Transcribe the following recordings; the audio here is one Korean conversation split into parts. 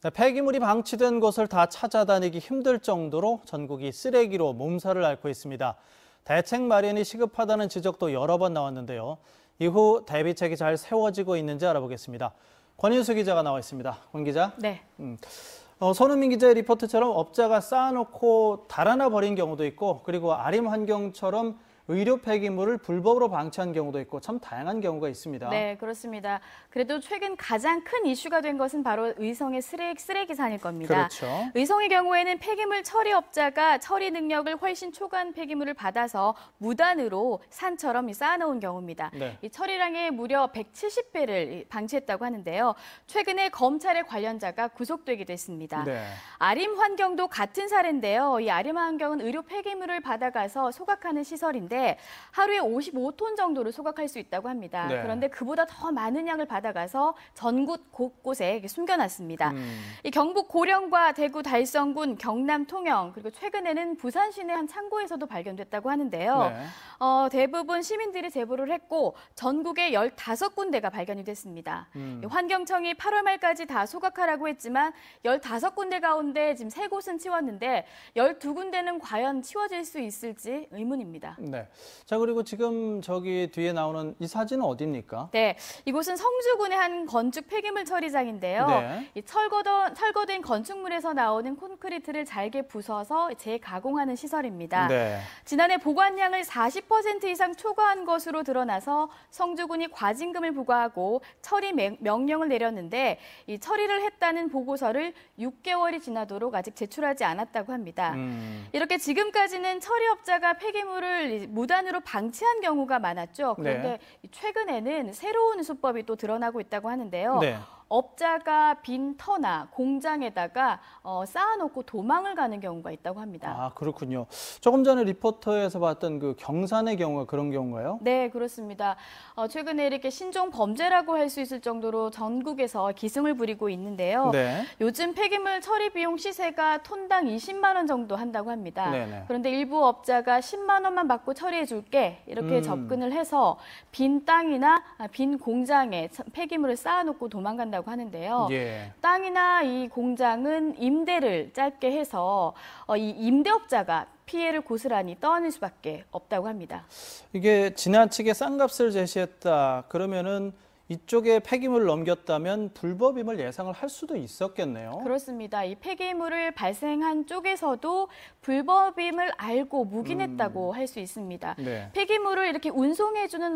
네, 폐기물이 방치된 곳을 다 찾아다니기 힘들 정도로 전국이 쓰레기로 몸살을 앓고 있습니다. 대책 마련이 시급하다는 지적도 여러 번 나왔는데요. 이후 대비책이 잘 세워지고 있는지 알아보겠습니다. 권인수 기자가 나와 있습니다. 권 기자. 네. 손흥민 기자의 리포트처럼 업자가 쌓아놓고 달아나 버린 경우도 있고, 그리고 아림 환경처럼 의료 폐기물을 불법으로 방치한 경우도 있고 참 다양한 경우가 있습니다. 네, 그렇습니다. 그래도 최근 가장 큰 이슈가 된 것은 바로 의성의 쓰레기산일 겁니다. 그렇죠. 의성의 경우에는 폐기물 처리업자가 처리 능력을 훨씬 초과한 폐기물을 받아서 무단으로 산처럼 쌓아놓은 경우입니다. 네. 이 처리량의 무려 170배를 방치했다고 하는데요. 최근에 검찰의 관련자가 구속되기도 했습니다. 네. 아림 환경도 같은 사례인데요. 이 아림 환경은 의료 폐기물을 받아가서 소각하는 시설인데 하루에 55톤 정도를 소각할 수 있다고 합니다. 네. 그런데 그보다 더 많은 양을 받아가서 전국 곳곳에 숨겨놨습니다. 이 경북 고령과 대구 달성군, 경남 통영, 그리고 최근에는 부산 시내 한 창고에서도 발견됐다고 하는데요. 네. 대부분 시민들이 제보를 했고 전국에 15군데가 발견이 됐습니다. 환경청이 8월 말까지 다 소각하라고 했지만 15군데 가운데 지금 3곳은 치웠는데 12군데는 과연 치워질 수 있을지 의문입니다. 네. 자, 그리고 지금 저기 뒤에 나오는 이 사진은 어디입니까? 네, 이곳은 성주군의 한 건축 폐기물 처리장인데요. 네. 이 철거된 건축물에서 나오는 콘크리트를 잘게 부숴서 재가공하는 시설입니다. 네. 지난해 보관량을 40% 이상 초과한 것으로 드러나서 성주군이 과징금을 부과하고 처리 명령을 내렸는데 이 처리를 했다는 보고서를 6개월이 지나도록 아직 제출하지 않았다고 합니다. 이렇게 지금까지는 처리업자가 폐기물을 무단으로 방치한 경우가 많았죠. 그런데 네. 최근에는 새로운 수법이 또 드러나고 있다고 하는데요. 네. 업자가 빈 터나 공장에다가 쌓아놓고 도망을 가는 경우가 있다고 합니다. 아, 그렇군요. 조금 전에 리포터에서 봤던 그 경산의 경우가 그런 경우인가요? 네, 그렇습니다. 최근에 이렇게 신종 범죄라고 할 수 있을 정도로 전국에서 기승을 부리고 있는데요. 네. 요즘 폐기물 처리 비용 시세가 톤당 20만 원 정도 한다고 합니다. 네네. 그런데 일부 업자가 10만 원만 받고 처리해 줄게 이렇게 접근을 해서 빈 땅이나 빈 공장에 폐기물을 쌓아놓고 도망간다고 하는데요. 예. 땅이나 이 공장은 임대를 짧게 해서 이 임대업자가 피해를 고스란히 떠안을 수밖에 없다고 합니다. 이게 지나치게 싼 값을 제시했다. 그러면은 이쪽에 폐기물을 넘겼다면 불법임을 예상을 할 수도 있었겠네요. 그렇습니다. 이 폐기물을 발생한 쪽에서도 불법임을 알고 묵인했다고 할 수 있습니다. 네. 폐기물을 이렇게 운송해주는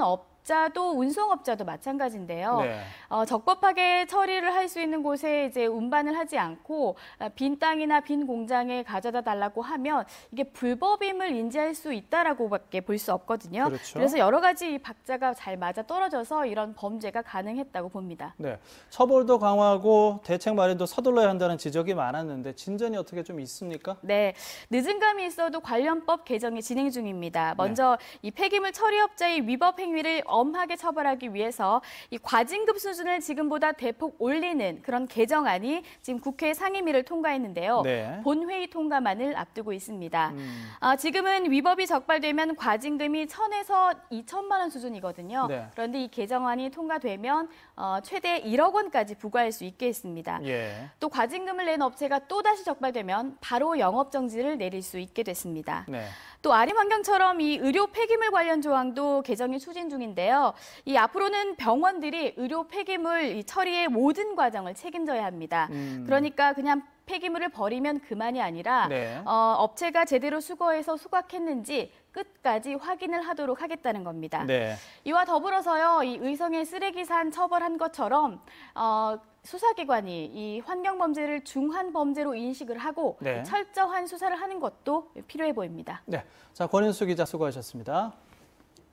운송업자도 마찬가지인데요. 네. 적법하게 처리를 할 수 있는 곳에 이제 운반을 하지 않고 빈 땅이나 빈 공장에 가져다 달라고 하면 이게 불법임을 인지할 수 있다라고밖에 볼 수 없거든요. 그렇죠. 그래서 여러 가지 박자가 잘 맞아 떨어져서 이런 범죄가 가능했다고 봅니다. 네. 처벌도 강화하고 대책 마련도 서둘러야 한다는 지적이 많았는데 진전이 어떻게 좀 있습니까? 네, 늦은 감이 있어도 관련법 개정이 진행 중입니다. 먼저 이 폐기물 처리업자의 위법 행위를 엄하게 처벌하기 위해서 이 과징금 수준을 지금보다 대폭 올리는 그런 개정안이 지금 국회 상임위를 통과했는데요. 네. 본회의 통과만을 앞두고 있습니다. 지금은 위법이 적발되면 과징금이 1,000에서 2천만 원 수준이거든요. 네. 그런데 이 개정안이 통과되면 최대 1억 원까지 부과할 수 있게 했습니다. 예. 또 과징금을 낸 업체가 또다시 적발되면 바로 영업정지를 내릴 수 있게 됐습니다. 네. 또 아림 환경처럼 이 의료 폐기물 관련 조항도 개정이 추진 중인데요. 이 앞으로는 병원들이 의료 폐기물 처리의 모든 과정을 책임져야 합니다. 그러니까 그냥 폐기물을 버리면 그만이 아니라 네. 업체가 제대로 수거해서 소각했는지 끝까지 확인을 하도록 하겠다는 겁니다. 네. 이와 더불어서요, 이 의성의 쓰레기산 처벌한 것처럼 수사기관이 이 환경범죄를 중한 범죄로 인식을 하고 네. 철저한 수사를 하는 것도 필요해 보입니다. 네. 자, 권인수 기자 수고하셨습니다.